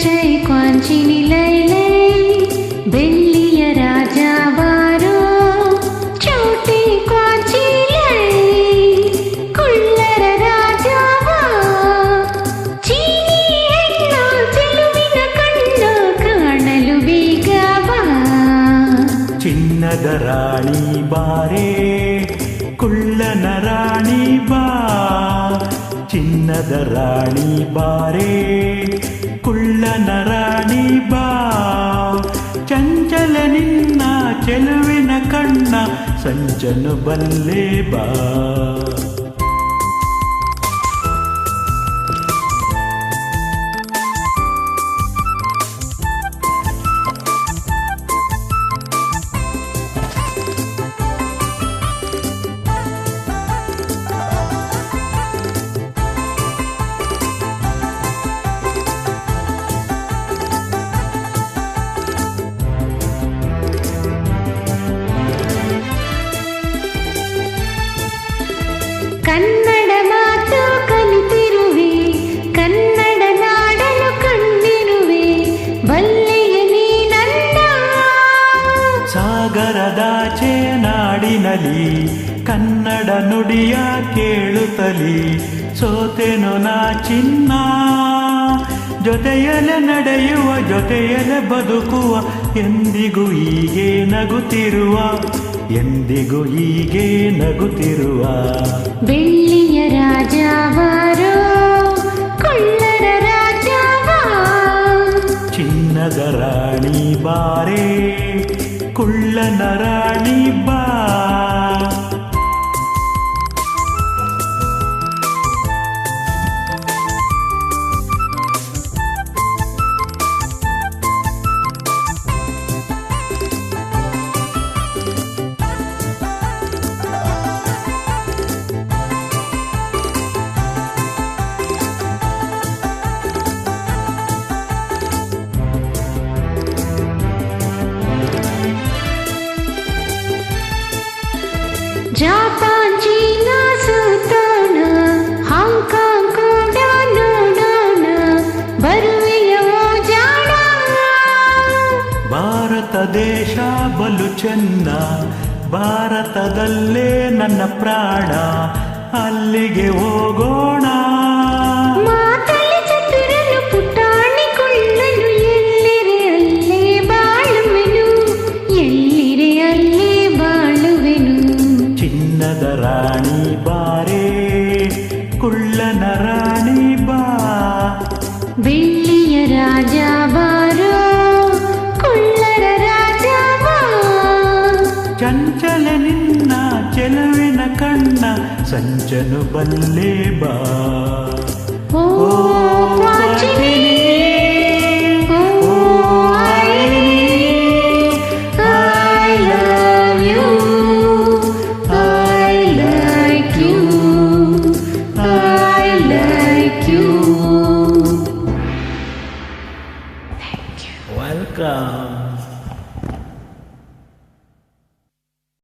ಚೈ ಕ್ವಾಂಚಿನಿ ಲೈ ಲೈ ಬೆಳ್ಳಿಯ ರಾಜ ಬಾರೋ ಚೌಟಿ ಕ್ವಾಂಚಿ ಲೈ ಕುಳ್ಳರ ರಾಜ ಬಾ ಚೀನಿ ಹೆಣ್ಣು ಚೆಲುವಿನ ಕಣ್ಣ ಕಾಣಲು ಬೇಗ ಬಾ ಚಿನ್ನದ ರಾಣಿ ಬಾರೇ ಕುಳ್ಳನ ರಾಣಿ ಬಾ ಚಿನ್ನದ ರಾಣಿ ಬಾರೇ ಕುಳ್ಳನ ರಾಣಿ ಬಾ ಚಂಚಲ ನಿನ್ನ ಚೆಲುವಿನ ಕಣ್ಣ ಸಂಚನು ಬಲ್ಲೆ ಬಾ ಕನ್ನಡ ಮಾತು ಕಲಿತಿರುವೆ ಕನ್ನಡ ನಾಡಲು ಕಂಡಿರುವೆ ಬಲ್ಲೆಯ ನೀ ನನ್ನ ಸಾಗರದಾಚೆ ನಾಡಿನಲಿ ಕನ್ನಡ ನುಡಿಯ ಕೇಳುತ್ತಲಿ ಸೋತೆನು ನಾ ಚಿನ್ನ ಜೊತೆಯಲೆ ನಡೆಯುವ ಜೊತೆಯಲೆ ಬದುಕುವ ಎಂದಿಗೂ ಹೀಗೆ ನಗುತ್ತಿರುವ ಎಂದಿಗೂ ಹೀಗೆ ನಗುತ್ತಿರುವ ಬೆಳ್ಳಿಯ ರಾಜ ಬಾರೋ ಕುಳ್ಳರ ರಾಜ ಬಾ ಚಿನ್ನದ ರಾಣಿ ಬಾರೇ ಕುಳ್ಳನ ರಾಣಿ ಬಾ ಜಪಾನ್ ಚೀನಾ ಸುತ್ತಾನ ಹಾಂಗ್ಕಾಂಗ್ ಕೂಡ ನೋಡೋಣ ಬರುವೆಯ ಜಾಣ ಭಾರತ ದೇಶ ಬಲು ಚೆನ್ನ ಭಾರತದಲ್ಲೇ ನನ್ನ ಪ್ರಾಣ ಅಲ್ಲಿಗೆ ಹೋಗೋಣ ಮಾತಲ್ಲಿ ಚತುರನು ಪುಟಾಣಿ ಕೊಳ್ಳಲು ಎಲ್ಲಿರೆ ಅಲ್ಲೇ ಬಾಳುವೆನು ಎಲ್ಲಿರೆ ಅಲ್ಲೇ ಬಾಳುವೆನು ಚಿನ್ನದ ರಾಣಿ ಬಾರೇ ಕುಳ್ಳನ ರಾಣಿ ಬಾ ಬೆಳ್ಳಿಯ ರಾಜ ಬಾರೋ ಕುಳ್ಳರ ರಾಜ ಬಾ ಚಂಚಲ ನಿನ್ನ ಚೆಲುವಿನ ಕಣ್ಣ ಸಂಚನು ಬಲ್ಲೆ ಬಾ ಓ ಕ್ವಾಂಚಿನಿ Welcome.